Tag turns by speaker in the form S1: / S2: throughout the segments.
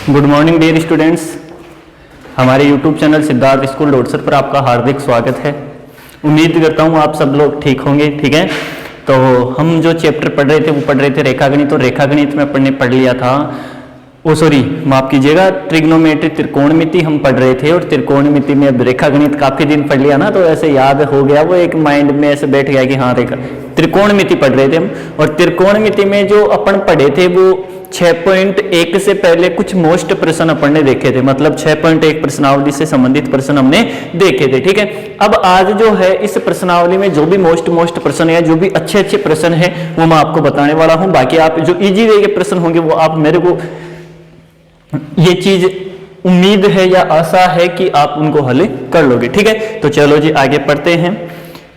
S1: Good morning dear students. हमारे YouTube channel Siddharth school Dodsar पर आपका हार्दिक स्वागत है। उम्मीद करता हूँ आप सब लोग ठीक होंगे। ठीक है, तो हम जो चैप्टर पढ़ रहे थे वो पढ़ रहे थे रेखागणित, और रेखागणित में अपन ने पढ़ लिया था, माफ कीजिएगा, त्रिग्नोमेट्री त्रिकोणमिति हम पढ़ रहे थे। और त्रिकोणमिति में अब रेखागणित काफी दिन पढ़ लिया ना, तो ऐसे याद हो गया, वो एक माइंड में ऐसे बैठ गया कि हाँ रेखा त्रिकोणमिति पढ़ रहे थे हम। और त्रिकोणमिति में जो अपन पढ़े थे वो 6.1 से पहले कुछ मोस्ट प्रश्न अपन ने देखे थे, मतलब 6.1 प्रश्नावली से संबंधित प्रश्न हमने देखे थे। ठीक है, अब आज जो है इस प्रश्नावली में जो भी मोस्ट प्रश्न है, जो भी अच्छे प्रश्न है वो मैं आपको बताने वाला हूं। बाकी आप जो इजी वे के प्रश्न होंगे वो आप मेरे को ये चीज उम्मीद है या आशा है कि आप उनको हल कर लोगे। ठीक है, तो चलो जी आगे पढ़ते हैं।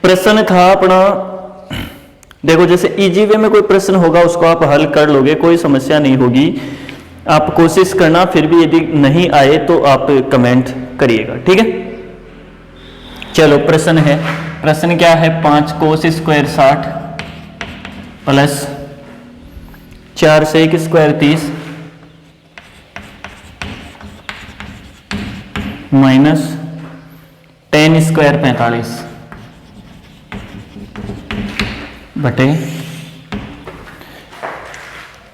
S1: प्रश्न था अपना, देखो जैसे इजी वे में कोई प्रश्न होगा उसको आप हल कर लोगे, कोई समस्या नहीं होगी। आप कोशिश करना, फिर भी यदि नहीं आए तो आप कमेंट करिएगा। ठीक है, चलो प्रश्न है, प्रश्न क्या है, 5 cos square 60 plus 4 sec square 30 minus 10 square 45 बटे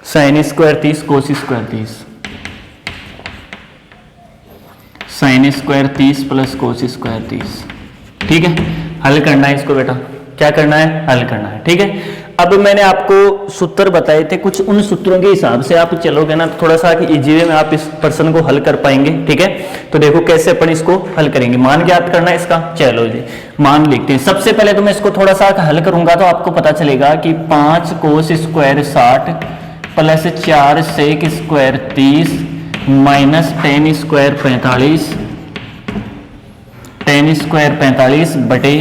S1: sine square 30 cos square 30, sine square 30 plus cos square 30। ठीक है, हल करना है इसको बेटा, क्या करना है, हल करना है। ठीक है, अब मैंने आपको सूत्र बताए थे, कुछ उन सूत्रों के हिसाब से आप चलोगे ना, थोड़ा सा इजी वे में आप इस प्रश्न को हल कर पाएंगे। ठीक है, तो देखो कैसे अपन इसको हल करेंगे। मान ज्ञात करना है इसका, चलो जी मान लिखते हैं। सबसे पहले तो मैं इसको थोड़ा सा हल करूंगा तो आपको पता चलेगा कि 5 cos square 60 plus 4 sec square 30 minus 10 square 45, 10 square 45 बटे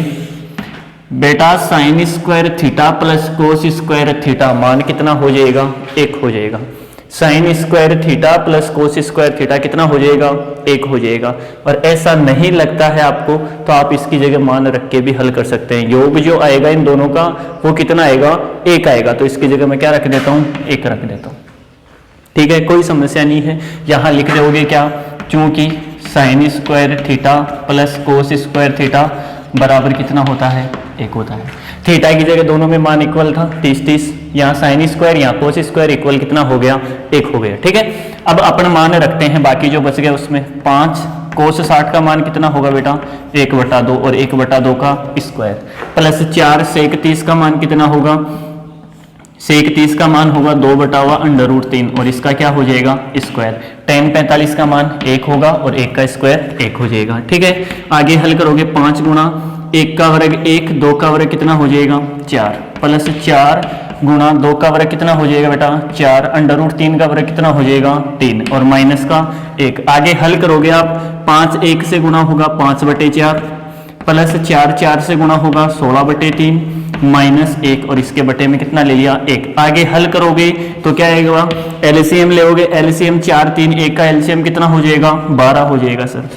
S1: बेटा sine square theta plus cos square theta, मान कितना हो जाएगा, 1 हो जाएगा। Sine square theta plus cos square theta कितना हो जाएगा, 1 हो जाएगा। और ऐसा नहीं लगता है आपको तो आप इसकी जगह मान रख के भी हल कर सकते हैं। योग जो आएगा इन दोनों का वो कितना आएगा, 1 आएगा। तो इसकी जगह मैं क्या रख देता हूँ, 1 रख देता हूँ। ठीक है, कोई समस्या नहीं है। यहाँ लिख दोगे क्या, चूंकि sine square theta plus cos square theta बराबर कितना होता है, 1 होता है। थीटा की जगह दोनों में मान इक्वल था, 30-30, यहाँ साइन स्क्वायर यहाँ कोस स्क्वायर इक्वल कितना हो गया, 1 हो गया। ठीक है, अब अपन मान रखते हैं, बाकी जो बच गया उसमें 5 cos 60 का मान कितना होगा बेटा, 1/2 और 1/2 का स्क्वायर प्लस 4 sec 30 का मान कितना होगा, sec 30 का मान होगा 2/√3 और इसका क्या हो जाएगा, स्क्वायर। tan 45 का मान 1 होगा और 1 का स्क्वायर 1 हो जाएगा। ठीक है, आगे हल करोगे 5 गुणा 1 का वर्ग 1, 2 का वर्ग कितना हो जाएगा, 4 प्लस 4 गुणा 2 का वर्ग कितना हो जाएगा बेटा, 4 √3 का वर्ग कितना हो जाएगा, 3 और माइनस का 1। आगे हल करोगे आप 5 1 से गुणा होगा 5/4 प्लस 4 4 से गुणा होगा 16/3 माइनस 1 और इसके बटे में कितना ले लिया, 1। आगे हल करोगे तो क्या आएगा, एलसीएम लोगे, एलसीएम 4 3 1 का एलसीएम कितना हो जाएगा, 12 हो जाएगा सर।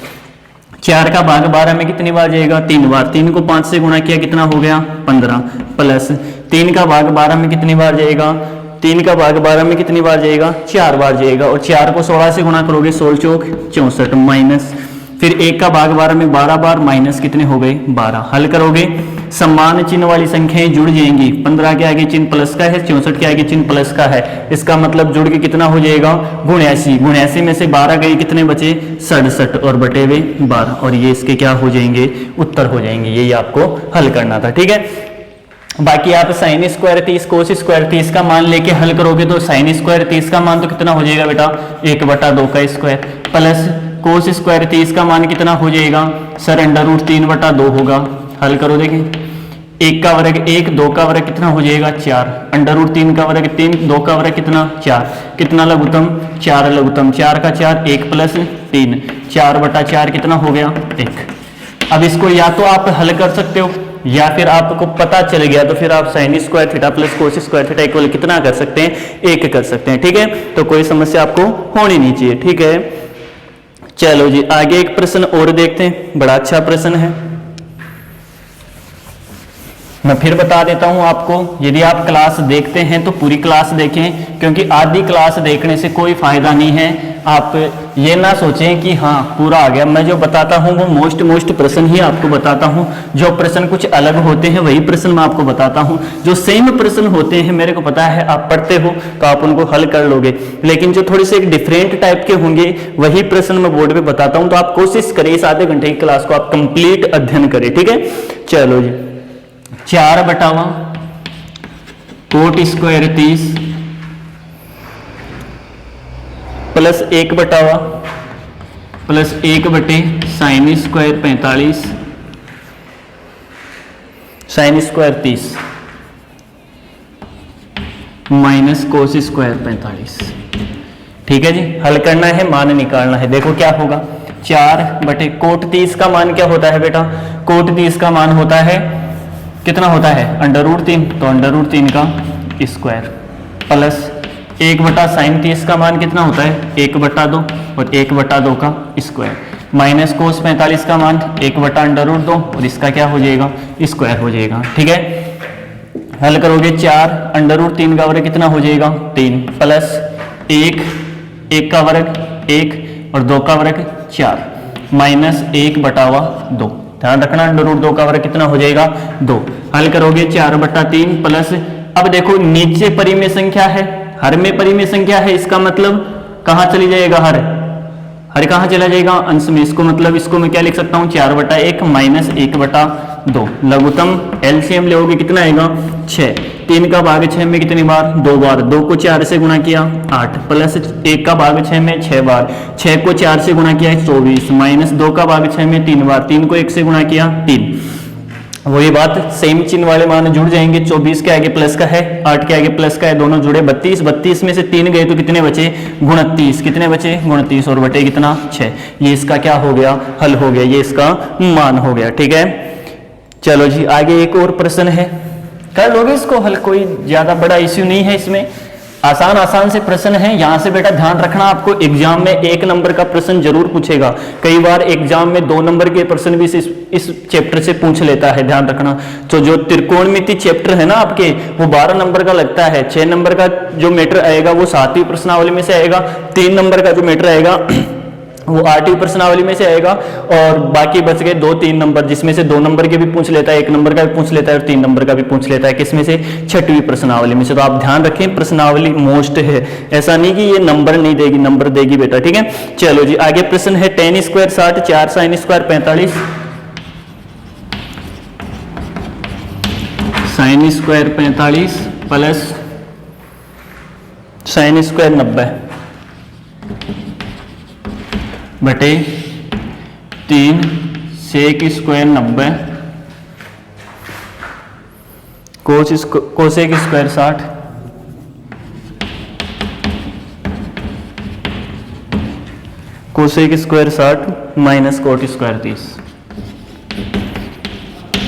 S1: 4 का भाग 12 में कितनी बार जाएगा, 3 बार। 3 को 5 से गुणा किया कितना हो गया, 15 प्लस 3 का भाग 12 में कितनी बार जाएगा, 3 का भाग 12 में कितनी बार जाएगा, 4 बार जाएगा। और 4 को 16 से गुणा करोगे 16 चौक 64 माइनस, फिर 1 का भाग 12 में 12 बार माइनस कितने हो गए, 12। हल करोगे समान चिन्ह वाली संख्याएं जुड़ जाएंगी। 15 के आगे चिन्ह प्लस का है, 64 के आगे चिन्ह प्लस का है, इसका मतलब जुड़ के कितना हो जाएगा, 79। 79 में से 12 गए, कितने बचे, 67 और बटे हुए 12 और ये इसके क्या हो जाएंगे, उत्तर हो जाएंगे। यही आपको हल करना था। ठीक है, बाकी आप साइन स्क्वायर 30 कोस स्क्वायर 30 का मान लेके हल करोगे तो साइन स्क्वायर 30 का मान तो कितना हो जाएगा बेटा, 1/2 का स्क्वायर प्लस कोस स्क्वायर 30 का मान कितना हो जाएगा सर, √3/2 होगा। हल करो देखिए, 1 का वर्ग 1, 2 का वर्ग कितना हो जाएगा, 4, √3 का वर्ग 3, 2 का वर्ग कितना, 4, कितना लघुत्तम, 4 लघुत्तम, 4 का 4, 1 प्लस 3, 4/4 कितना हो गया, 1। अब इसको या तो आप हल कर सकते हो या फिर आपको पता चल गया तो फिर आप sine square theta plus cos square theta equal कितना कर सकते हैं, 1 कर सकते हैं। ठीक है, तो कोई समस्या आपको होनी नहीं चाहिए। ठीक है, चलो जी आगे एक प्रश्न और देखते हैं, बड़ा अच्छा प्रश्न है। मैं फिर बता देता हूं आपको, यदि आप क्लास देखते हैं तो पूरी क्लास देखें, क्योंकि आधी क्लास देखने से कोई फायदा नहीं है। आप ये ना सोचें कि हाँ पूरा आ गया। मैं जो बताता हूँ वो मोस्ट प्रश्न ही आपको बताता हूँ। जो प्रश्न कुछ अलग होते हैं वही प्रश्न मैं आपको बताता हूँ। जो सेम प्रश्न होते हैं मेरे को पता है आप पढ़ते हो तो आप उनको हल कर लोगे, लेकिन जो थोड़े से एक डिफरेंट टाइप के होंगे वही प्रश्न मैं बोर्ड पे बताता हूँ। तो आप कोशिश करें इस आधे घंटे की क्लास को आप कंप्लीट अध्ययन करें, ठीक है। चलो जी, 4/, coat square 30 plus 1/, plus 1/, sign square 45 sine square 30 minus cos square 45। ठीक है जी, हल करना है, मान निकालना है। देखो क्या होगा, 4/, कोट 30 का मान क्या होता है बेटा, कोट 30 का मान होता है कितना होता है, √3, तो √3 का स्क्वायर प्लस 1/, साइन 30 का मान कितना होता है 1/2 और 1/2 का स्क्वायर माइनस कोस 45 का मान 1/√2 और इसका क्या हो जाएगा स्क्वायर हो जाएगा। ठीक है, हल करोगे 4 √3 का वर्ग कितना हो जाएगा 3 प्लस 1 का वर्ग 1 और 2 का वर्ग 4 माइनस 1/2। ध्यान रखना √2 का वर्ग कितना हो जाएगा 2। हल करोगे 4/3 प्लस, अब देखो नीचे परिमेय संख्या है, हर में परिमेय संख्या है, इसका मतलब कहां चली जाएगा हर कहां चला जाएगा अंश में। इसको मतलब इसको मैं क्या लिख सकता हूं 4/1 माइनस 1/2। लघुत्तम एलसीएम लोगे कितना आएगा 6। 3 का भाग 6 में कितनी बार 2 बार, 2 को 4 से गुणा किया 8 प्लस 1 का भाग 6 में 6 बार, 6 को 4 से गुणा किया 24 माइनस 2 का भाग 6 में 3 बार, 3 को 1 से गुणा किया 3। वही बात सेम चिन्ह वाले मान जुड़ जाएंगे, 24 के आगे प्लस का है 8 के आगे प्लस का है, दोनों जुड़े 32, 32 में से 3 गए तो कितने बचे 29, कितने बचे 29 और बटे कितना 6। ये इसका क्या हो गया हल हो गया, ये इसका मान हो गया। ठीक है, चलो जी आगे एक और प्रश्न है, कर लोगे इसको हल, कोई ज्यादा बड़ा इश्यू नहीं है इसमें, आसान से प्रश्न है। यहां से बेटा ध्यान रखना, आपको एग्जाम में 1 नंबर का प्रश्न जरूर पूछेगा, कई बार एग्जाम में 2 नंबर के प्रश्न भी इस चैप्टर से पूछ लेता है, ध्यान रखना। तो जो त्रिकोणमिति चैप्टर है ना आपके, वो 12 नंबर का लगता है, 6 नंबर का जो मैटर आएगा वो 7वीं प्रश्नावली में से आएगा, 3 नंबर का जो मैटर आएगा वो 8वीं प्रश्नावली में से आएगा, और बाकी बच गए 2-3 नंबर, जिसमें से 2 नंबर के भी पूछ लेता है, 1 नंबर का भी पूछ लेता है और 3 नंबर का भी पूछ लेता है, किसमें से 6वीं प्रश्नावली में से। तो आप ध्यान रखें प्रश्नावली मोस्ट है, ऐसा नहीं कि ये नंबर नहीं देगी, नंबर देगी बेटा। ठीक है, चलो जी आगे प्रश्न है tan square 60 4 sine square 45 sine square 45 plus sine square 90 बटे 3 sec square 90 cosec square 60 cosec square 60 minus cot square 30।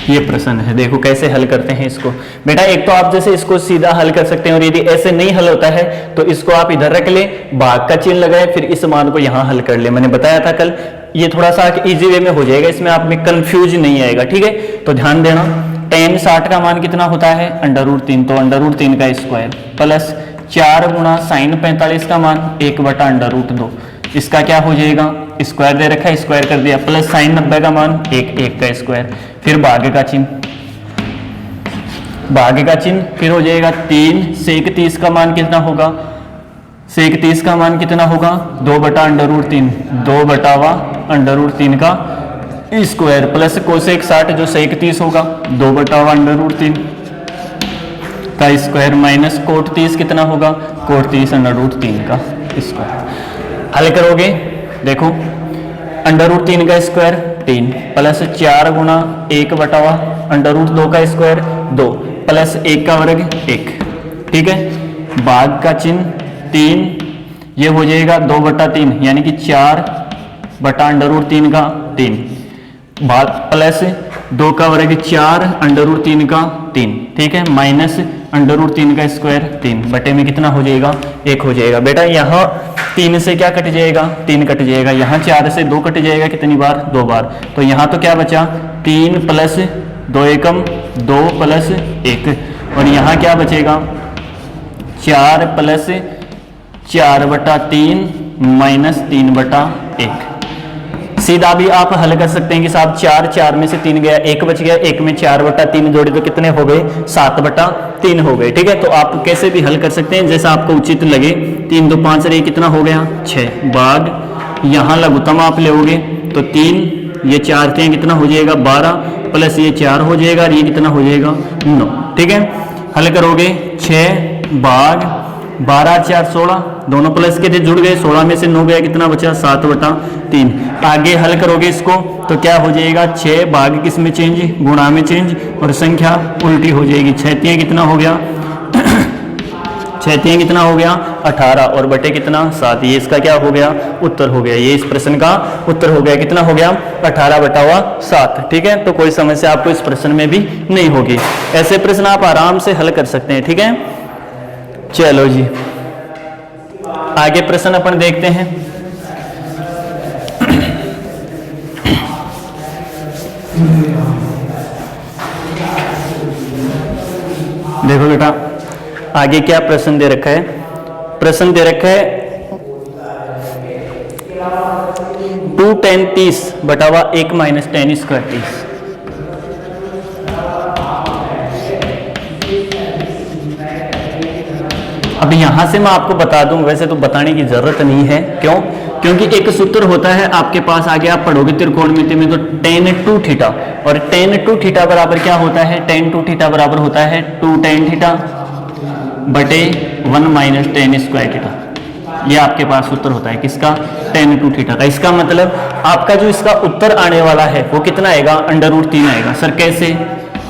S1: ये प्रश्न है, देखो कैसे हल करते हैं इसको। बेटा एक तो आप जैसे इसको सीधा हल कर सकते हैं, और यदि ऐसे नहीं हल होता है तो इसको आप इधर रख ले, भाग का चिन्ह लगाए, फिर इस मान को यहां हल कर ले। मैंने बताया था कल, ये थोड़ा सा इजी वे में हो जाएगा, इसमें आप में कंफ्यूज नहीं आएगा। ठीक है, तो ध्यान देना, tan 60 का मान कितना होता है √3, तो √3 का स्क्वायर प्लस 4 गुणा साइन 45 का मान 1/√2, इसका क्या हो जाएगा स्क्वायर दे रखा है, स्क्वायर कर दिया, प्लस साइन 90 का मान 1 का स्क्वायर, फिर भाग्य का चिन्ह, भाग्य का चिन्ह, फिर हो जाएगा 3 सेक 30 का मान कितना होगा, सेक 30 का मान कितना होगा 2/√3, 2/√3 का स्क्वायर प्लस कोसेक 60 जो सेक 30 होगा 2/√3 का स्क्वायर माइनस कोट 30 कितना होगा कोट 30 √3 का स्क्वायर। हल करोगे देखो √3 का स्क्वायर 3 प्लस 4 गुणा 1/√2 का स्क्वायर 2 प्लस 1 का वर्ग 1। ठीक है, भाग का चिन्ह 3, ये हो जाएगा 2/3 यानी कि 4/√3 का 3 भाग प्लस 2 का वर्ग 4/√3 का 3। ठीक है, माइनस √3 का स्क्वायर 3 बटे में कितना हो जाएगा 1 हो जाएगा। बेटा यहाँ 3 से क्या कट जाएगा 3 कट जाएगा, यहाँ 4 से 2 कट जाएगा, कितनी बार 2 बार, तो यहाँ तो क्या बचा 3 प्लस 2 एकम 2 प्लस 1, और यहाँ क्या बचेगा 4 प्लस 4/3 -3/1। सीधा भी आप हल कर सकते हैं कि साहब 4 में से 3 गया, 1 बच गया, 1 में 4/3 जोड़े तो कितने हो गए, 7/3 हो गए। ठीक है, तो आप कैसे भी हल कर सकते हैं जैसा आपको उचित लगे। 3 2 5 रे कितना हो गया 6, भाग यहाँ लघुत्तम आप लोगे तो 3, ये 4 थे कितना हो जाएगा 12, प्लस ये 4 हो जाएगा और ये कितना हो जाएगा 9। ठीक है, हल करोगे 6 भाग 12 4 16, दोनों प्लस के थे जुड़ गए, 16 में से 9 गया कितना बचा 7/3। आगे हल करोगे इसको तो क्या हो जाएगा 6 भाग किस में चेंज, गुणा में चेंज, और संख्या उल्टी हो जाएगी। 6 कितना हो गया 6 कितना हो गया 18 और बटे कितना 7। ये इसका क्या हो गया उत्तर हो गया, ये इस प्रश्न का उत्तर हो गया। कितना हो गया 18/7। ठीक है, तो कोई समस्या आपको इस प्रश्न में भी नहीं होगी। ऐसे प्रश्न आप आराम से हल कर सकते हैं। ठीक है, चलो जी आगे प्रश्न अपन देखते हैं। देखो बेटा आगे क्या प्रश्न दे रखा है। प्रश्न दे रखा है 2 tan 30 बटावा 1 - tan² 30। अब यहां से मैं आपको बता दूं, वैसे तो बताने की जरूरत नहीं है, क्यों? क्योंकि एक सूत्र होता है आपके पास, आगे आप पढ़ोगे त्रिकोणमिति में, तो tan 2 थीटा, और tan 2 थीटा बराबर क्या होता है, tan 2 थीटा बराबर होता है 2 tan थीटा बटे 1 - tan² थीटा। ये आपके पास सूत्र होता है किसका, tan 2 थीटा का। इसका मतलब आपका जो इसका उत्तर आने वाला है वो कितना आएगा, √3 आएगा। सर कैसे?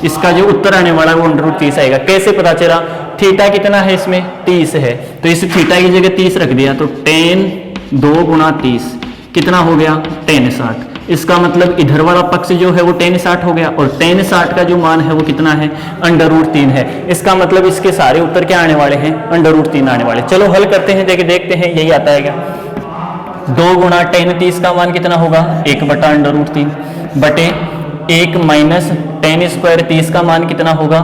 S1: इसका जो उत्तर आने वाला है वो √30 आएगा। कैसे पता चला? थीटा कितना है इसमें 30 है, तो इस थीटा की जगह 30 रख दिया, तो tan 2 × 30 कितना हो गया tan 60। इसका मतलब इधर वाला पक्ष जो है वो tan 60 हो गया, और tan 60 का जो मान है वो कितना है √3 है। इसका मतलब इसके सारे उत्तर क्या आने वाले हैं √3 आने वाले। चलो हल करते हैं, देखते हैं यही आता है क्या। 2 × tan 30 का मान कितना होगा 1/√3 बटे 1 - tan² 30 का मान कितना होगा,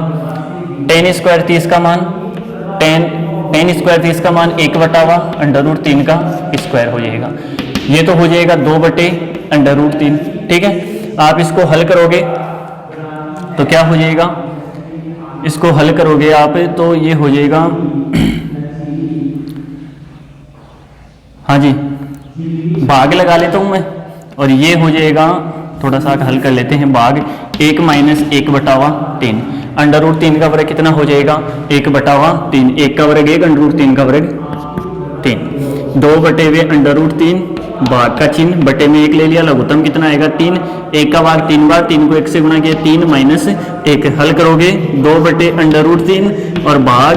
S1: tan² 30 का मान tan² 30 का मान 1/√3 का स्क्वायर हो जाएगा। ये तो हो जाएगा 2/√3। ठीक है, आप इसको हल करोगे तो क्या हो जाएगा, इसको हल करोगे आप तो ये हो जाएगा हाँ जी भाग लगा लेता हूं मैं, और ये हो जाएगा, थोड़ा सा हल कर लेते हैं, भाग 1 - 1/3। √3 का वर्ग कितना हो जाएगा 1/3, 1 का वर्ग 1, √3 का वर्ग 3, 2/√3 भाग का चिन्ह, बटे में 1 ले लिया, लघुत्तम कितना आएगा 3, 1 का भाग 3 बार, 3 को 1 से गुणा किया, 3 - 1। हल करोगे 2/√3 और भाग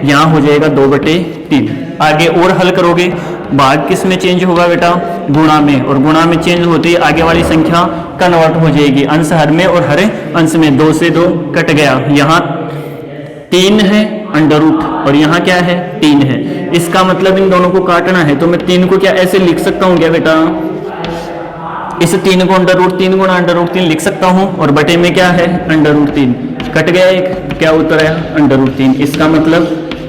S1: यहाँ हो जाएगा 2/3। आगे और हल करोगे, भाग किस में चेंज होगा बेटा, गुणा में, और गुणा में चेंज होती है आगे वाली संख्या कन्वर्ट हो जाएगी, अंश हर में और हर अंश में, 2 से 2 कट गया, यहाँ 3 है √ और यहाँ क्या है 3 है। इसका मतलब इन दोनों को काटना है, तो मैं 3 को क्या ऐसे लिख सकता हूँ क्या बेटा, इस 3 को √3 गुणा √3 लिख सकता हूँ, और बटे में क्या है √3, कट गया एक, क्या उत्तर है √3। इसका मतलब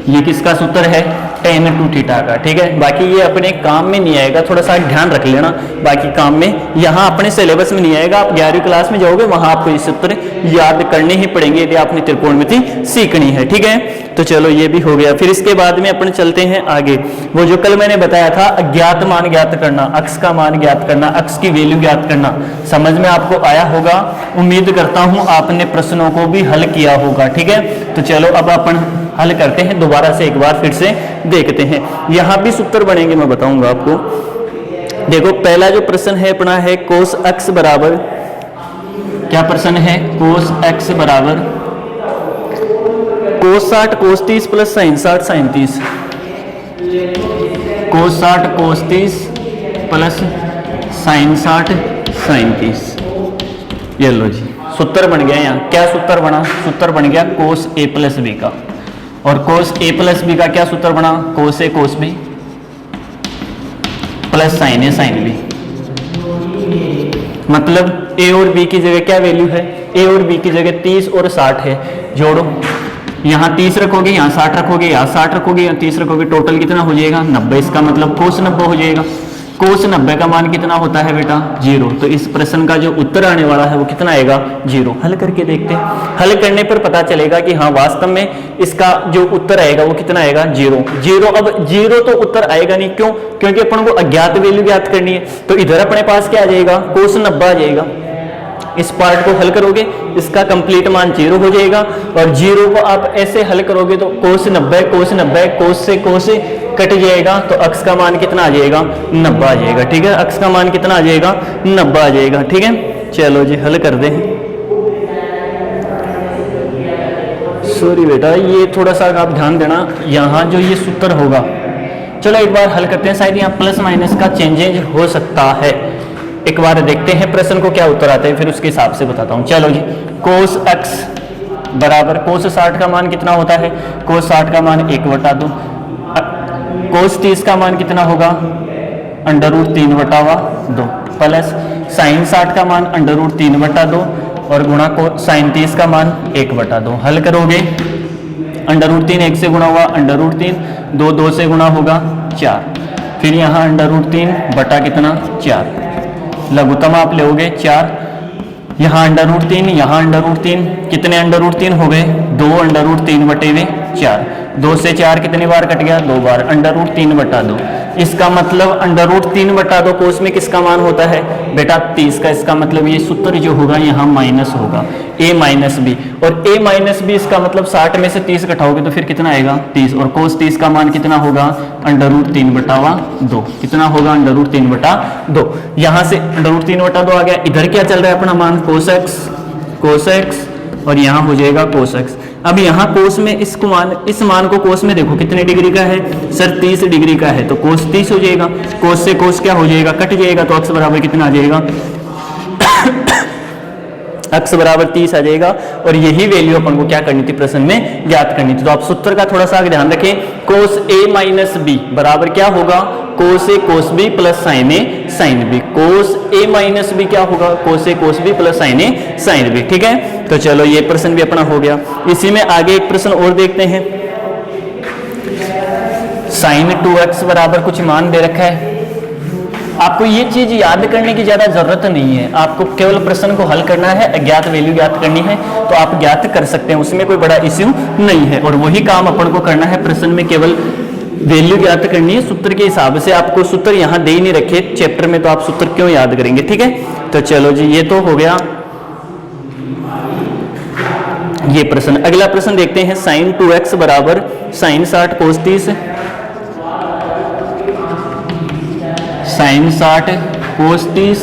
S1: ये किसका सूत्र है tan 2 थीटा का। ठीक है, बाकी ये अपने काम में नहीं आएगा, थोड़ा सा ध्यान रख लेना, बाकी काम में यहाँ अपने सिलेबस में नहीं आएगा। आप 11वीं क्लास में जाओगे वहां आपको ये सूत्र याद करने ही पड़ेंगे यदि आपने त्रिकोणमिति सीखनी है। ठीक है, तो चलो ये भी हो गया। फिर इसके बाद में अपन चलते हैं आगे, वो जो कल मैंने बताया था अज्ञात मान ज्ञात करना, अक्ष का मान ज्ञात करना, अक्ष की वैल्यू ज्ञात करना, समझ में आपको आया होगा। उम्मीद करता हूं आपने प्रश्नों को भी हल किया होगा। ठीक है, तो चलो अब अपन हल करते हैं, दोबारा से एक बार फिर से देखते हैं। यहां भी सूत्र बनेंगे, मैं बताऊंगा आपको। देखो पहला जो प्रश्न है अपना है कोस x बराबर, क्या प्रश्न है, कोस x बराबर कोस 60 कोस 30 प्लस साइन 60 साइन 30, कोस 60 कोस 30 प्लस साइन 60 साइन 30। ये लो जी सूत्र बन गया। यहाँ क्या सूत्र बना, सूत्र बन गया कोस a प्लस b का, और कोस a प्लस b का क्या सूत्र बना, cos a cos b plus sine a sine b। मतलब a और b की जगह क्या वैल्यू है, a और b की जगह 30 और 60 है, जोड़ो, यहाँ 30 रखोगे, यहाँ 60 रखोगे, यहाँ 60 रखोगे, यहाँ 30 रखोगे, टोटल कितना हो जाएगा 90। इसका मतलब कोस 90 हो जाएगा। कोस 90 का मान कितना होता है बेटा 0। तो इस प्रश्न का जो उत्तर आने वाला है वो कितना आएगा 0। हल करके देखते हैं, हल करने पर पता चलेगा कि हाँ वास्तव में इसका जो उत्तर आएगा वो कितना आएगा 0। अब 0 तो उत्तर आएगा नहीं, क्यों? क्योंकि अपन को अज्ञात वैल्यू ज्ञात करनी है। तो इधर अपने पास क्या आ जाएगा कोस 90 आ जाएगा। इस पार्ट को हल करोगे इसका कंप्लीट मान 0 हो जाएगा, और 0 को आप ऐसे हल करोगे तो कोस 90 कोस से कोस कट जाएगा, तो अक्स का मान कितना आ जाएगा 90 आ जाएगा। ठीक है, अक्स का मान कितना आ जाएगा 90 आ जाएगा। ठीक है, चलो जी हल कर दें। सॉरी बेटा, ये थोड़ा सा आप ध्यान देना, यहाँ जो ये सूत्र होगा, चलो एक बार हल करते हैं, शायद यहाँ प्लस माइनस का चेंजेज हो सकता है। एक बार देखते हैं प्रश्न को क्या उत्तर आता है, फिर उसके हिसाब से बताता हूँ। चलो जी, कोस x बराबर कोस 60 का मान कितना होता है, कोस 60 का मान 1/2, कोस 30 का मान कितना होगा √3/2 प्लस साइन 60 का मान √3/2 और गुणा को साइन 30 का मान 1/2। हल करोगे √3 1 से गुणा हुआ √3, 2 2 से गुणा होगा 4, फिर यहाँ √3 बटा कितना 4, लघुत्तम आप लोगे 4, यहाँ √3 यहाँ √3, कितने √3 हो गए 2 √3/4, 2 से 4 कितनी बार कट गया 2 बार, √3/2। इसका मतलब √3/2 कोस में किसका मान होता है बेटा 30 का। इसका मतलब ये सूत्र जो होगा यहाँ माइनस होगा a माइनस बी, और a माइनस बी इसका मतलब 60 में से 30 घटाओगे तो फिर कितना आएगा 30, और कोस 30 का मान कितना होगा √3/2, कितना होगा √3/2। यहाँ से √3/2 आ गया, इधर क्या चल रहा है अपना मान कोस x, और यहाँ हो जाएगा कोस x। अब यहाँ कोस में इस मान को कोस में देखो कितने डिग्री का है सर 30 डिग्री का है, तो कोस 30 हो जाएगा, कोस से कोस क्या हो जाएगा कट जाएगा, तो x बराबर कितना आ जाएगा x बराबर 30 आ जाएगा। और यही वैल्यू अपन को क्या करनी थी प्रश्न में ज्ञात करनी थी। तो आप सूत्र का थोड़ा सा ध्यान रखें, कोस a माइनस बी बराबर क्या होगा कोस ए कोस बी प्लस साइन ए साइन बी। कोस ए माइनस बी क्या होगा कोस ए कोस बी प्लस साइन ए साइन बी। ठीक है, तो चलो ये प्रश्न भी अपना हो गया। इसी में आगे एक प्रश्न और देखते हैं। साइन 2x बराबर कुछ मान दे रखा है, आपको ये चीज याद करने की ज्यादा जरूरत नहीं है, आपको केवल प्रश्न को हल करना है, अज्ञात वैल्यू ज्ञात करनी है तो आप ज्ञात कर सकते हैं, उसमें कोई बड़ा इश्यू नहीं है। और वही काम अपन को करना है, प्रश्न में केवल वैल्यू ज्ञात करनी है सूत्र के हिसाब से। आपको सूत्र यहाँ दे ही नहीं रखे चैप्टर में, तो आप सूत्र क्यों याद करेंगे। ठीक है, तो चलो जी ये तो हो गया ये प्रश्न। अगला प्रश्न देखते हैं, साइन 2x बराबर sine 60 cos 30, sine 60 cos 30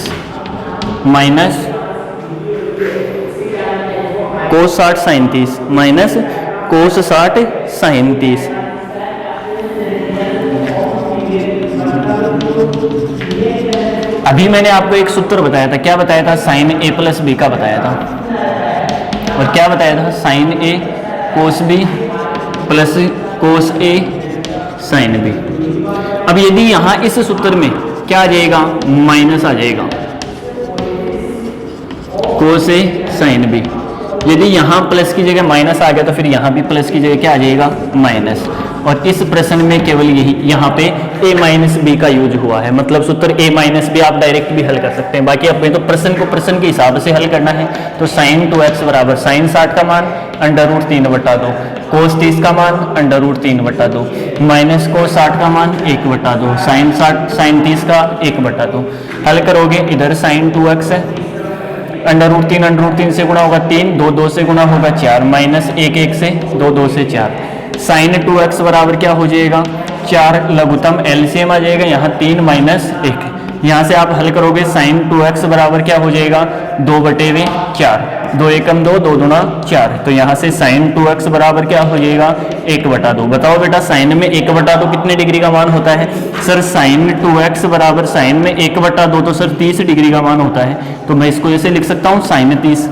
S1: minus cos 60 sine 30 minus cos 60 sine 30। अभी मैंने आपको एक सूत्र बताया था, क्या बताया था साइन a प्लस बी का बताया था, और क्या बताया था sine a cos b plus cos a sine b। अब यदि यहाँ इस सूत्र में क्या आ जाएगा माइनस आ जाएगा कोस a साइन b। यदि यहाँ प्लस की जगह माइनस आ गया तो फिर यहाँ भी प्लस की जगह क्या आ जाएगा माइनस। और इस प्रश्न में केवल यही यहाँ पे a माइनस बी का यूज हुआ है, मतलब सूत्र a माइनस बी आप डायरेक्ट भी हल कर सकते हैं। बाकी अपने तो प्रश्न को प्रश्न के हिसाब से हल करना है। तो साइन 2x बराबर साइन 60 का मान √3/2, कोस 30 का मान √3/2 माइनस कोस 60 का मान 1/2, साइन 60 साइन 30 का 1/2। हल करोगे इधर साइन 2x है, √3 से गुणा होगा 3, 2 2 से गुणा होगा 4, माइनस 1 1 से 2 2 से 4। साइन 2x बराबर क्या हो जाएगा 4, लघुत्तम एलसीएम आ जाएगा यहाँ 3 माइनस 1। यहाँ से आप हल करोगे साइन 2x बराबर क्या हो जाएगा 2/4, 2 एकम 2, 2 दूना 4। तो यहाँ से साइन 2x बराबर क्या हो जाएगा 1/2। बताओ बेटा साइन में 1/2 कितने डिग्री का मान होता है सर। साइन 2x बराबर साइन में 1/2 तो सर 30 डिग्री का मान होता है। तो मैं इसको ऐसे लिख सकता हूँ साइन 30।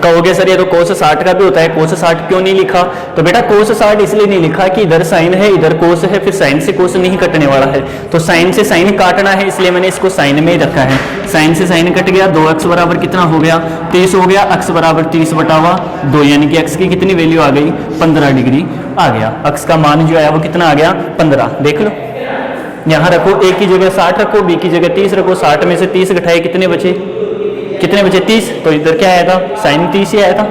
S1: कहोगे सर ये तो कोस 60 का भी होता है, कोस 60 क्यों नहीं लिखा? तो बेटा कोस 60 इसलिए नहीं लिखा कि इधर साइन है इधर कोस है, फिर साइन से कोस नहीं कटने वाला है, तो साइन से साइन काटना है, इसलिए मैंने इसको साइन में ही रखा है। साइन से साइन कट गया, 2x बराबर कितना हो गया 30 हो गया, x बराबर 30/2, यानी कि x की कितनी वैल्यू आ गई 15 डिग्री आ गया। x का मान जो आया वो कितना आ गया 15, देख लो। यहाँ रखो, a की जगह 60 रखो, b की जगह 30 रखो, 60 में से 30 घटाए कितने बचे 30, तो इधर क्या आया था साइन 30 ही आया था,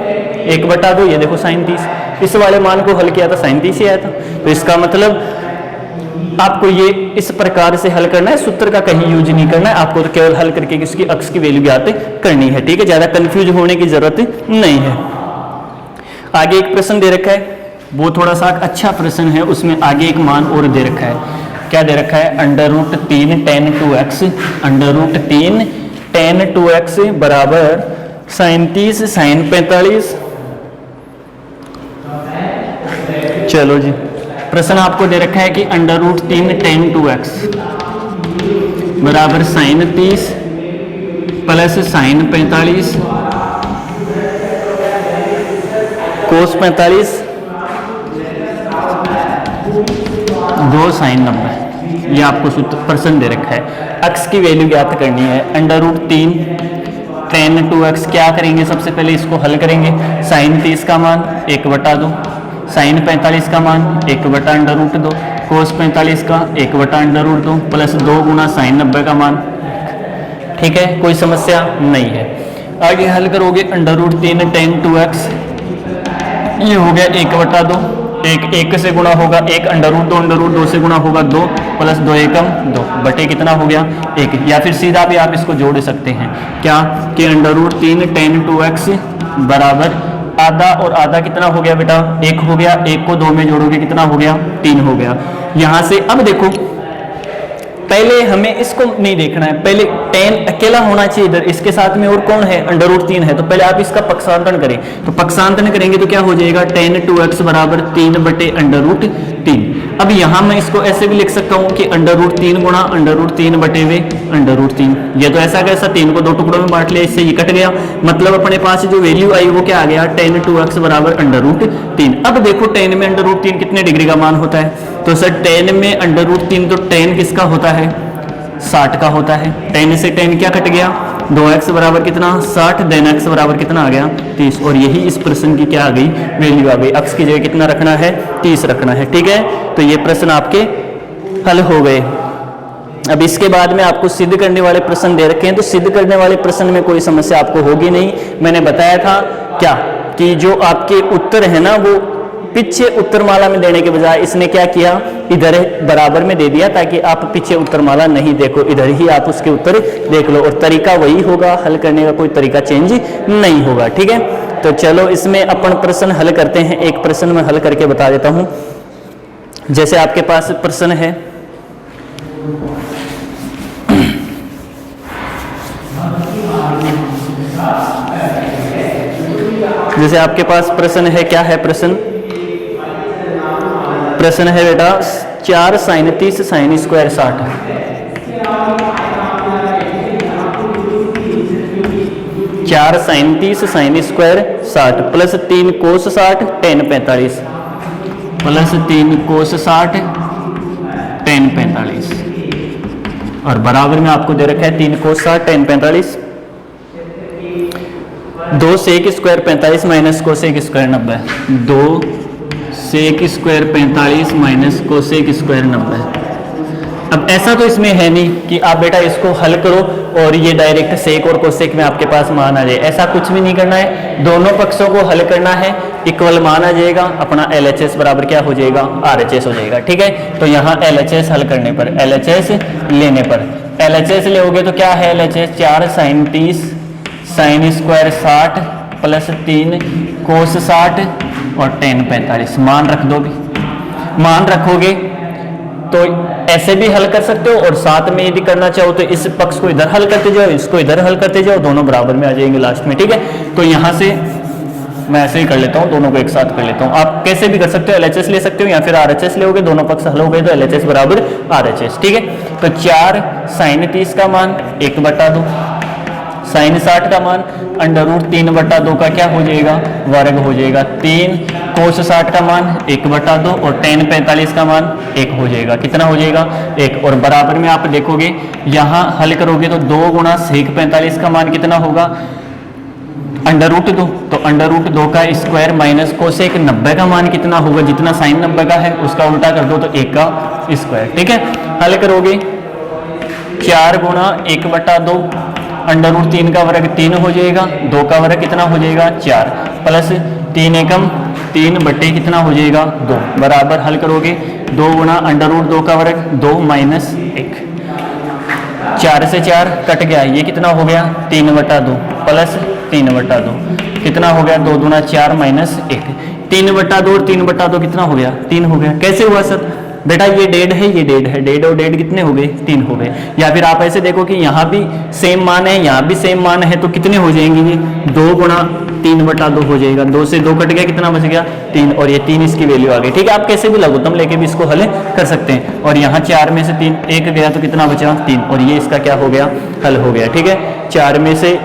S1: 1/2, ये देखो साइन 30, इस वाले मान को हल किया था साइन 30 ही आया था। तो इसका मतलब आपको ये इस प्रकार से हल करना है, सूत्र का कहीं यूज नहीं करना है, आपको तो केवल हल करके उसकी अक्स की वैल्यू ज्ञात करनी है, ठीक है, ज्यादा कंफ्यूज होने की जरूरत नहीं है। आगे एक प्रश्न दे रखा है, वो थोड़ा सा अच्छा प्रश्न है, उसमें आगे एक मान और दे रखा है। क्या दे रखा है, √3 tan 2x, √3 tan 2x बराबर sin 30 sin 45। चलो जी, प्रश्न आपको दे रखा है कि √3 tan 2x बराबर sin 30 plus sin 45 cos 45 2 sin 90, ये आपको सूत्र प्रश्न दे रखा है। x की वैल्यू ज्ञात करनी है, √3 tan 2x क्या करेंगे, सबसे पहले इसको हल करेंगे, sin 30 का मान 1/2, sin 45 का मान 1/√2, cos 45 का 1/√2 प्लस 2 गुना sin 90 का मान, ठीक है, कोई समस्या नहीं है। आगे हल करोगे, √3 tan 2x ये हो गया 1/2, एक से गुणा होगा 1, √2 से गुणा होगा 2 प्लस 2 एकम 2 बटे कितना हो गया 1, या फिर सीधा भी आप इसको जोड़ सकते हैं, क्या कि √3 tan 2x बराबर आधा और आधा कितना हो गया बेटा 1 हो गया, 1 को 2 में जोड़ोगे कितना हो गया 3 हो गया। यहां से अब देखो, पहले हमें इसको नहीं देखना है, पहले tan अकेला होना चाहिए इधर, इसके साथ में और कौन है √3 है, तो पहले आप इसका पक्षांतरण करें, तो पक्षांतरण करेंगे तो क्या हो जाएगा tan 2x बराबर 3/√3। अब यहां मैं इसको ऐसे भी लिख सकता हूं कि √3 गुणा √3 बटे वे √3, ये तो ऐसा कैसा 3 को 2 टुकड़ों में बांट लिया, इससे ये कट गया, मतलब अपने पास जो वैल्यू आई वो क्या आ गया tan 2x बराबर √3। अब देखो tan में √3 कितने डिग्री का मान होता है, तो सर tan में √3 तो tan किसका होता है 60 का होता है, tan से tan क्या कट गया 2x बराबर कितना 60, देन x बराबर कितना आ गया 30, और यही इस प्रश्न की क्या आ गई वैल्यू आ गई, x की जगह कितना रखना है 30 रखना है, ठीक है। तो ये प्रश्न आपके हल हो गए। अब इसके बाद में आपको सिद्ध करने वाले प्रश्न दे रखे हैं, तो सिद्ध करने वाले प्रश्न में कोई समस्या आपको होगी नहीं। मैंने बताया था क्या कि जो आपके उत्तर है ना वो पीछे उत्तरमाला में देने के बजाय इसने क्या किया इधर बराबर में दे दिया, ताकि आप पीछे उत्तरमाला नहीं देखो, इधर ही आप उसके उत्तर देख लो, और तरीका वही होगा, हल करने का कोई तरीका चेंज नहीं होगा, ठीक है। तो चलो इसमें अपन प्रश्न हल करते हैं, एक प्रश्न मैं हल करके बता देता हूं। जैसे आपके पास प्रश्न है, जैसे आपके पास प्रश्न है, क्या है प्रश्न है बेटा 4 sin 30 sin square 60, 4 sin 30 sin square 60 plus 3 cos 60 tan 45 plus 3 cos 60 tan 45, और बराबर में आपको दे रखा है 3 cos 60 tan 45, 2 sec square 45 minus cosec square 90, 2 sec square 45 minus cosec square 90। अब ऐसा तो इसमें है नहीं कि आप बेटा इसको हल करो और ये डायरेक्ट सेक और कोसेक में आपके पास मान आ जाए, ऐसा कुछ भी नहीं करना है, दोनों पक्षों को हल करना है, इक्वल मान आ जाएगा, अपना LHS बराबर क्या हो जाएगा RHS हो जाएगा, ठीक है। तो यहाँ LHS हल करने पर, LHS लेने पर, LHS लोगे तो क्या है LHS 4 sin 30 sin square 60 plus 3 cos 60 और tan 45, मान रख दो भी, मान रखोगे तो ऐसे भी हल कर सकते हो, और साथ में यदि करना चाहो तो इस पक्ष को इधर हल करते जाओ, इसको इधर हल करते जाओ, दोनों बराबर में आ जाएंगे लास्ट में, ठीक है। तो यहाँ से मैं ऐसे ही कर लेता हूँ, दोनों को एक साथ कर लेता हूँ, आप कैसे भी कर सकते हो, LHS ले सकते हो या फिर RHS लोगे, दोनों पक्ष हल हो गए तो LHS बराबर RHS, ठीक है। तो 4 sin 30 का मान 1/2, साइन 60 का मान अंडर रूट 3/2 का क्या हो जाएगा, वर्ग हो जाएगा 3, कोस 60 का मान 1/2 और टेन 45 का मान 1 हो जाएगा। कितना हो जाएगा, 1। और बराबर में आप देखोगे यहाँ हल करोगे तो 2 गुणा सेक 45 का मान कितना होगा, अंडर रूट 2, तो अंडर रूट 2 का स्क्वायर माइनस कोसेक 90 का मान कितना होगा, जितना साइन 90 का है उसका उल्टा कर दो तो 1 का स्क्वायर। ठीक है, हल करोगे 4 गुणा 1/2 अंडर रूट 3 का वर्ग 3 हो जाएगा, 2 का वर्ग कितना हो जाएगा 4, प्लस 3 एकम 3 बटे कितना हो जाएगा 2, बराबर हल करोगे 2 गुणा अंडर रूट 2 का वर्ग 2 माइनस 1, 4 से 4 कट गया, ये कितना हो गया 3/2 प्लस 3/2 कितना हो गया 2 दूना 4 माइनस 1, 3/2 और 3/2 कितना हो गया 3 हो गया। कैसे हुआ सर, बेटा ये डेड है, ये डेड है, डेड और डेड कितने हो गए 3 हो गए। या फिर आप ऐसे देखो कि यहाँ भी सेम मान है, यहाँ भी सेम मान है, तो कितने हो जाएंगे ये 2 गुणा 3/2 हो जाएगा, 2 से 2 कट गया, कितना बच गया 3, और ये 3 इसकी वैल्यू आ गई। ठीक है, आप कैसे भी लघुत्तम लेके भी इसको हल कर सकते हैं। और यहाँ 4 में से 3 1 गया तो कितना बचा 3, और ये इसका क्या हो गया हल हो गया। ठीक है, 4 में से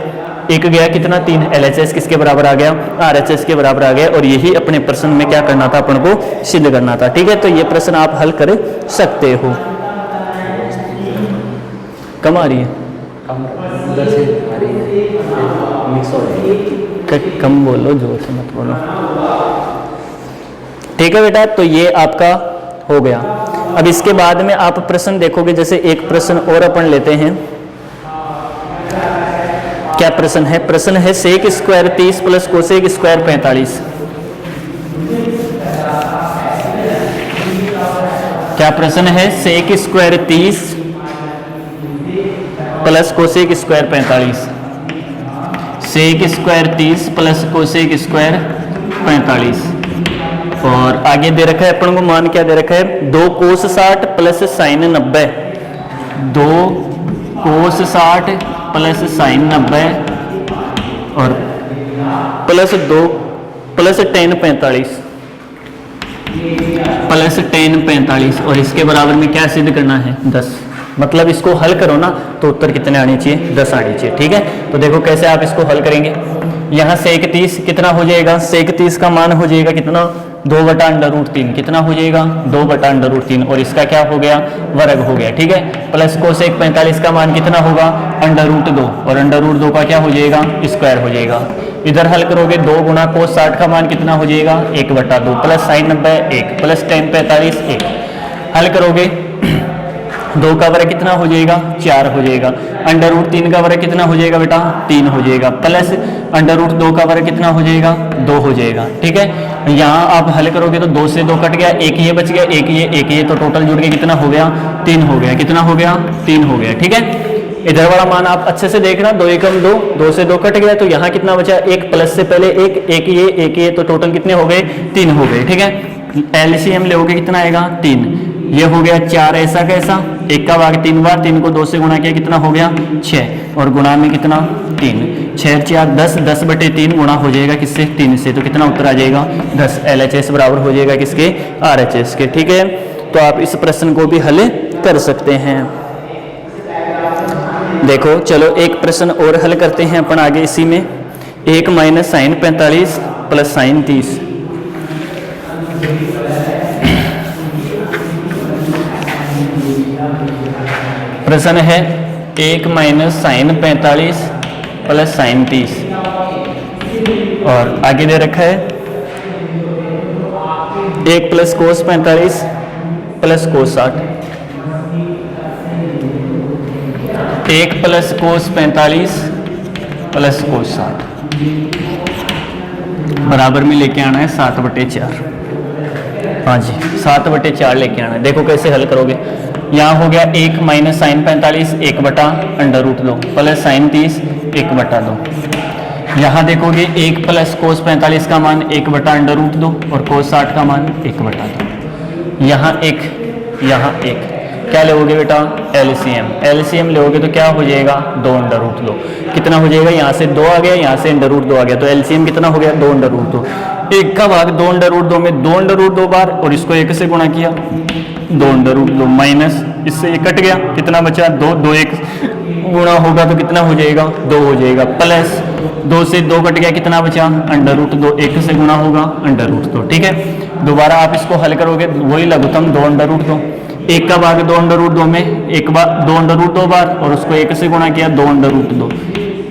S1: 1 गया कितना 3, LHS किसके बराबर आ गया, RHS के बराबर आ गया। और यही अपने प्रश्न में क्या करना था, अपन को सिद्ध करना था। ठीक है, तो ये प्रश्न आप हल कर सकते हो। कम आ रही है, कम बोलो, जोर से मत बोलो। ठीक है बेटा, तो ये आपका हो गया। अब इसके बाद में आप प्रश्न देखोगे, जैसे एक प्रश्न और अपन लेते हैं। क्या प्रश्न है, प्रश्न है sec square 30 plus cosec square 45। क्या प्रश्न है, sec square 30 plus cosec square 45, sec square 30 plus cosec square 45। और आगे दे रखा है अपन को मान, क्या दे रखा है 2 कोस 60 प्लस साइन 90, 2 कोस 60 प्लस साइन 90 और plus 2 plus ten 45 plus ten 45, और इसके बराबर में क्या सिद्ध करना है 10। मतलब इसको हल करो ना तो उत्तर कितने आने चाहिए 10 आने चाहिए। ठीक है, तो देखो कैसे आप इसको हल करेंगे। यहाँ सेक 30 कितना हो जाएगा, सेक 30 का मान हो जाएगा कितना 2/√3, कितना हो जाएगा 2/√3, और इसका क्या हो गया वर्ग हो गया। ठीक है, प्लस कोसेक 45 का मान कितना होगा √2, और √2 का क्या हो जाएगा स्क्वायर हो जाएगा। इधर हल करोगे 2 गुणा कोस 60 का मान कितना हो जाएगा 1/2 प्लस साइन 90 1 प्लस टेन 45 1। हल करोगे 2 का वर्ग कितना हो जाएगा 4 हो जाएगा, √3 का वर्ग कितना हो जाएगा बेटा 3 हो जाएगा, प्लस √2 का वर्ग कितना हो जाएगा 2 हो जाएगा। ठीक है, यहाँ आप हल करोगे तो 2 से 2 कट गया, एक ये बच गया, एक ये, तो टोटल जुड़ के कितना हो गया 3 हो गया, कितना हो गया 3 हो गया। ठीक है, इधर वाला मान आप अच्छे से देखना, 2 एकम 2, 2 से 2 कट गया, तो यहाँ कितना बचा 1 प्लस से पहले एक ये, तो टोटल कितने हो गए 3 हो गए। ठीक है, LCM लोगे कितना आएगा 3, ये हो गया 4 ऐसा कैसा, 1 का भाग 3 बार, 3 को 2 से गुणा किया कितना हो गया 6, और गुणा में कितना 3, 6 4 10, 10/3 गुणा हो जाएगा किससे 3 से, तो कितना उत्तर आ जाएगा 10। LHS बराबर हो जाएगा किसके RHS के। ठीक है, तो आप इस प्रश्न को भी हल कर सकते हैं। देखो चलो एक प्रश्न और हल करते हैं अपन आगे इसी में। 1 माइनस साइन 45 प्लस साइन 30। प्रश्न है 1 माइनस साइन 45 प्लस साइन 30, और आगे दे रखा है 1 plus cos 45 plus cos 60, 1 plus cos 45 plus cos 60 बराबर में लेके आना है 7/4। हाँ जी, 7/4 लेके आना है। देखो कैसे हल करोगे। यहाँ हो गया 1 माइनस साइन 45 1/√2 प्लस साइन 30 1/2। यहाँ देखोगे 1 प्लस कोस 45 का मान 1/√2 और कोस 60 का मान 1/2। यहाँ एक क्या लोगे बेटा LCM लोगे तो क्या हो जाएगा 2√2। कितना हो जाएगा, यहाँ से 2 आ गया, यहाँ से √2 आ गया, तो LCM कितना हो गया 2√2। 1 का भाग 2√2 में 2√2 बार, और इसको 1 से गुणा किया 2√2 माइनस इससे ये कट गया, कितना बचा 2 2 1 गुणा होगा तो कितना हो जाएगा, 2 हो जाएगा, प्लस 2 से 2 कट गया, कितना बचा, अंडर रूट 2, 1 से गुणा होगा अंडर रूट 2, ठीक है। दोबारा आप इसको हल करोगे, वही लघुत्तम 2 अंडर रूट 2, 1 का भाग 2 अंडर रूट 2 में, एक बार 2 अंडर रूट 2 बार, और उसको 1 से गुणा किया, 2 अंडर रूट 2,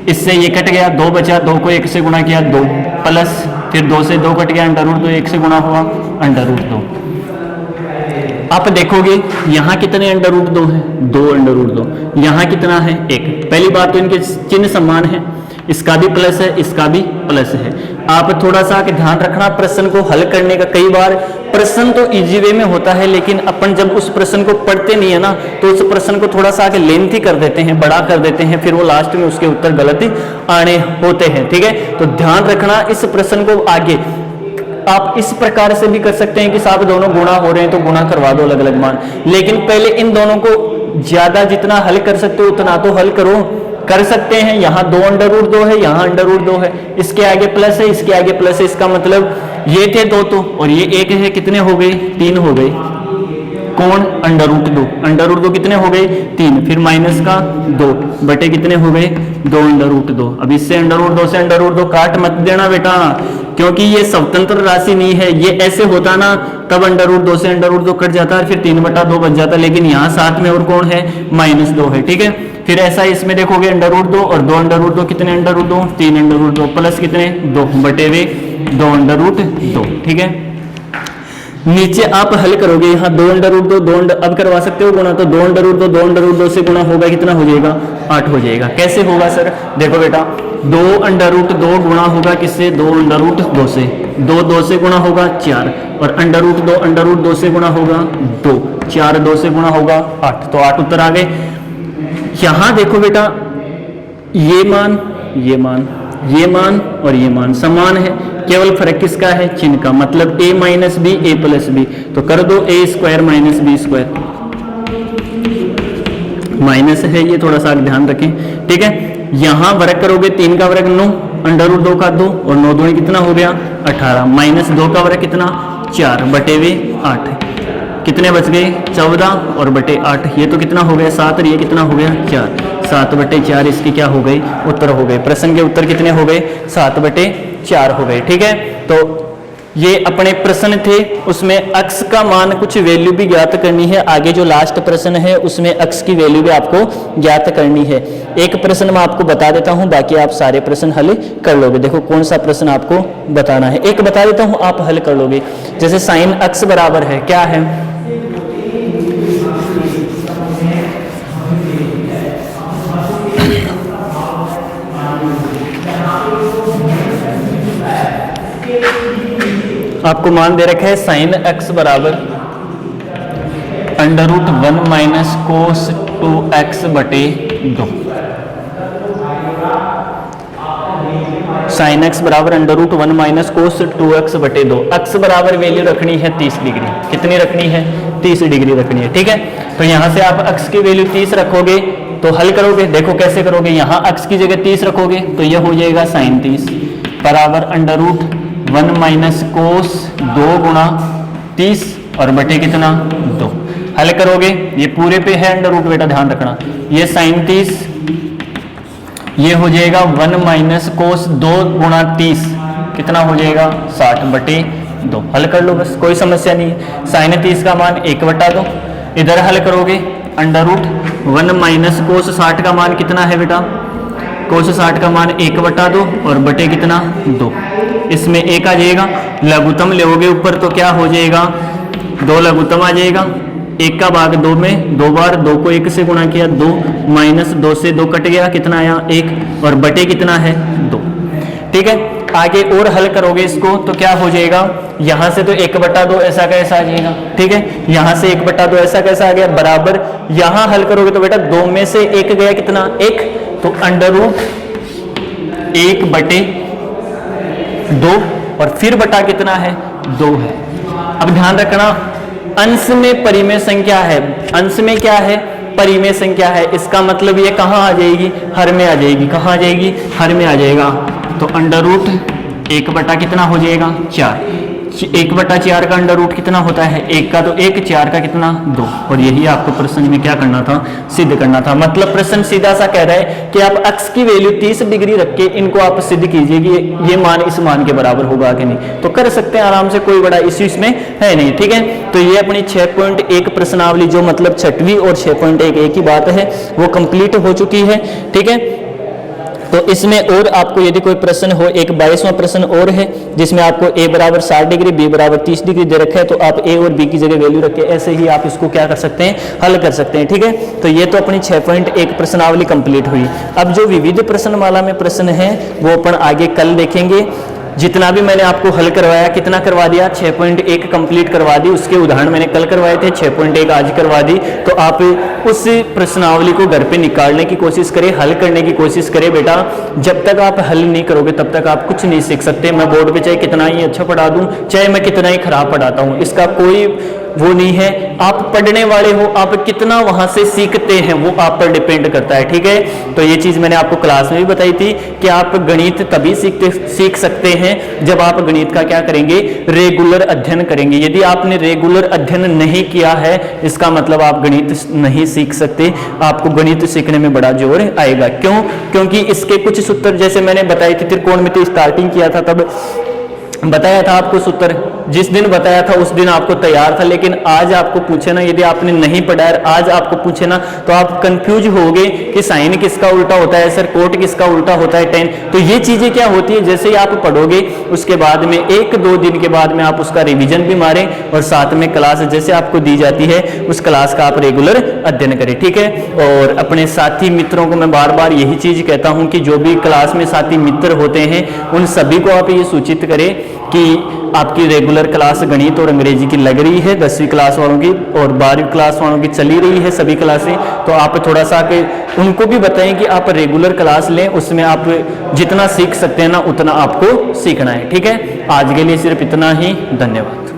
S1: इससे ये कट गया, 2 बचा, 2 को 1 से गुणा किया, 2, प्लस फिर 2 से 2 कट गया, अंडर रूट 2, 1 से गुणा हुआ अंडर रूट 2। आप देखोगे यहाँ कितने अंडर रूट 2 है, 2 अंडर रूट 2, यहाँ कितना है, 1। पहली बात तो इनके चिन्ह समान है, इसका भी प्लस है, इसका भी प्लस है। आप थोड़ा सा ध्यान रखना प्रश्न को हल करने का, कई बार प्रश्न तो इजी वे में होता है, लेकिन अपन जब उस प्रश्न को पढ़ते नहीं है ना, तो उस प्रश्न को थोड़ा सा आगे लेंथी कर देते हैं, बड़ा कर देते हैं, फिर वो लास्ट में उसके उत्तर गलत आने होते हैं, ठीक है। तो ध्यान रखना इस प्रश्न को। आगे आप इस प्रकार से भी कर सकते हैं कि साहब दोनों गुणा हो रहे हैं तो गुणा करवा दो अलग अलग मान, लेकिन पहले इन दोनों को ज्यादा जितना हल कर सकते हो उतना तो हल करो। कर सकते हैं, यहाँ 2 अंडर रूट 2 है, यहाँ अंडर रूट 2 है, इसके आगे प्लस है, इसके आगे प्लस है, इसका मतलब ये थे 2 तो, और ये 1 है, कितने हो गए, 3 हो गए। कौन, अंडर रूट 2, अंडर रूट 2 कितने हो गए, 3, फिर माइनस का 2 बटे कितने हो गए, 2 अंडर रूट 2। अब इससे अंडर रूट 2 से अंडर रूट 2 काट मत देना बेटा, क्योंकि ये स्वतंत्र राशि नहीं है। ये ऐसे होता ना, तब अंडर रूट 2 से अंडर रूट 2 कट जाता है, फिर 3/2 बच जाता, लेकिन यहाँ साथ में और कौन है, -2 है, ठीक है। फिर ऐसा इसमें देखोगे अंडर रूट 2 और 2 अंडर रूट 2, कितने under root 2, 3 under root 2, plus कितने 2 बटे हुए 2 अंडर रूट 2, ठीक है। नीचे आप हल करोगे, यहाँ 2 अंडर रूट 2, 2 अंडर, अब करवा सकते हो गुणा, तो 2 अंडर रूट 2, 2 अंडर रूट 2 से गुणा होगा, कितना हो जाएगा, 8 हो जाएगा। कैसे होगा सर, देखो बेटा, 2 अंडर रूट 2 गुणा होगा किससे, 2 अंडर रूट 2 से, 2 से गुणा होगा 4, और अंडर रूट 2 से गुणा होगा 2, 4 2 से गुणा होगा 8, तो 8 उत्तर आ गए। यहाँ देखो बेटा, ये मान, ये मान, ये मान और ये मान समान है, केवल फर्क किसका है, चिन्ह का, मतलब a minus B, a plus B, तो कर दो a square minus B square, minus है ये, थोड़ा सा ध्यान रखें, ठीक है। यहां वर्ग करोगे, 3 का वर्ग 9, अंडर रूट 2 का 2, और 9 दूनी कितना हो गया, 18, माइनस 2 का वर्ग कितना, 4 बटे हुए 8, कितने बच गए, 14 और बटे 8, ये तो कितना हो गया 7, और ये कितना हो गया 4, 7 बटे 4 इसके क्या हो गए, उत्तर हो गए। प्रश्न के उत्तर कितने हो गए, 7 बटे 4 हो गए, ठीक है। तो ये अपने प्रश्न थे, उसमें अक्स का मान कुछ वैल्यू भी ज्ञात करनी है। आगे जो लास्ट प्रश्न है उसमें अक्स की वैल्यू भी आपको ज्ञात करनी है। एक प्रश्न मैं आपको बता देता हूं, बाकी आप सारे प्रश्न हल कर लोगे। देखो कौन सा प्रश्न आपको बताना है, एक बता देता हूं, आप हल कर लोगे। जैसे साइन अक्स बराबर है, क्या है, आपको मान दे रखा है साइन एक्स बराबर under root 1 minus cos 2x बटे 2। साइन एक्स बराबर under root 1 minus cos 2x बटे 2। एक्स बराबर वैल्यू रखनी है 30 डिग्री, कितनी रखनी है, 30 डिग्री रखनी है, ठीक है। तो यहां से आप एक्स की वैल्यू 30 रखोगे तो हल करोगे, देखो कैसे करोगे, यहां एक्स की जगह 30 रखोगे तो यह हो जाएगा साइन 30 बराबर अंडर रूट 1 माइनस कोस 2 गुणा 30 और बटे कितना 2। हल करोगे, ये पूरे पे है अंडर रूट, बेटा ध्यान रखना, ये साइन 30, ये हो जाएगा 1 माइनस कोस 2 गुणा 30, कितना हो जाएगा 60 बटे 2। हल कर लो बस, कोई समस्या नहीं है। साइन 30 का मान 1 बटा 2, इधर हल करोगे अंडर रूट 1 माइनस कोस 60 का मान कितना है बेटा, कोस 60 का मान 1 बटा 2 और बटे कितना 2, इसमें 1 आ जाएगा, लघुत्तम लोगे ऊपर तो क्या हो जाएगा 2 लघुत्तम आ जाएगा, 1 का भाग 2 में 2 बार, 2 को 1 से गुणा किया 2, माइनस 2 से 2 कट गया, कितना आया 1 और बटे कितना है 2, ठीक है। आगे और हल करोगे इसको तो क्या हो जाएगा, यहां से तो 1 बटा 2 ऐसा कैसा आ जाएगा, ठीक है, यहां से 1 बटा 2 ऐसा कैसा आ गया, बराबर यहां हल करोगे तो बेटा 2 में से 1 गया कितना 1, तो अंडर रूट 1 बटे 2 और फिर बटा कितना है 2 है। अब ध्यान रखना, अंश में परिमेय संख्या है, अंश में क्या है परिमेय संख्या है, इसका मतलब ये कहां आ जाएगी, हर में आ जाएगी, कहां आ जाएगी हर में आ जाएगा, तो अंडर रूट 1 बटा कितना हो जाएगा 4। 1/4 का अंडर रूट कितना होता है 1 का, तो 1 4 का कितना 2। और यही आपको प्रश्न में क्या करना था, सिद्ध करना था। मतलब प्रश्न सीधा सा कह रहा है कि आप x की वैल्यू 30 डिग्री रख के इनको आप सिद्ध कीजिए कि ये मान इस मान के बराबर होगा कि नहीं, तो कर सकते हैं आराम से, कोई बड़ा इश्यू इसमें है नहीं। ठीक है, तो ये अपनी 6.1 प्रश्नावली जो मतलब 6वीं और 6.1 एक ही बात है वो कंप्लीट हो चुकी है। ठीक है, तो इसमें और आपको यदि कोई प्रश्न हो, एक 22वां प्रश्न और है जिसमें आपको a बराबर 60 डिग्री, b बराबर 30 डिग्री दे रखा है, तो आप a और b की जगह वैल्यू रख के ऐसे ही आप इसको क्या कर सकते हैं, हल कर सकते हैं। ठीक है, तो ये तो अपनी 6.1 प्रश्नावली कंप्लीट हुई। अब जो विविध प्रश्नमाला में प्रश्न है वो अपन आगे कल देखेंगे। जितना भी मैंने आपको हल करवाया, कितना करवा दिया, 6.1 कंप्लीट करवा दी। उसके उदाहरण मैंने कल करवाए थे, 6.1 आज करवा दी। तो आप उस प्रश्नावली को घर पे निकालने की कोशिश करें, हल करने की कोशिश करें। बेटा जब तक आप हल नहीं करोगे तब तक आप कुछ नहीं सीख सकते। मैं बोर्ड पे चाहे कितना ही अच्छा पढ़ा दूं, चाहे मैं कितना ही खराब पढ़ाता हूं, इसका कोई वो नहीं है। आप पढ़ने वाले हो, आप कितना वहां से सीखते हैं वो आप पर डिपेंड करता है। ठीक है, तो ये चीज मैंने आपको क्लास में भी बताई थी कि आप गणित तभी सीख सकते हैं जब आप गणित का क्या करेंगे, रेगुलर अध्ययन करेंगे। यदि आपने रेगुलर अध्ययन नहीं किया है इसका मतलब आप गणित नहीं सीख सकते। आपको गणित सीखने में बड़ा जोर आएगा। क्यों? क्योंकि इसके कुछ सूत्र जैसे मैंने बताई थी, त्रिकोणमिति स्टार्टिंग किया था तब बताया था आपको सूत्र, जिस दिन बताया था उस दिन आपको तैयार था। लेकिन आज आपको पूछे ना, यदि आपने नहीं पढ़ा है, आज आपको पूछे ना तो आप कंफ्यूज होगे कि साइन किसका उल्टा होता है सर, कोट किसका उल्टा होता है, टेन। तो ये चीजें क्या होती है, जैसे ही आप पढ़ोगे उसके बाद में 1-2 दिन के बाद में आप उसका रिवीजन भी मारें और साथ में क्लास जैसे आपको दी जाती है उस क्लास का आप रेगुलर अध्ययन करें। ठीक है, और अपने साथी मित्रों को मैं बार बार यही चीज कहता हूं कि जो भी क्लास में साथी मित्र होते हैं उन सभी को आप ये सूचित करें कि आपकी रेगुलर क्लास गणित और अंग्रेजी की लग रही है 10वीं क्लास वालों की, और 12वीं क्लास वालों की चली रही है सभी क्लासें। तो आप थोड़ा सा के उनको भी बताएं कि आप रेगुलर क्लास लें, उसमें आप जितना सीख सकते हैं ना उतना आपको सीखना है। ठीक है, आज के लिए सिर्फ इतना ही, धन्यवाद।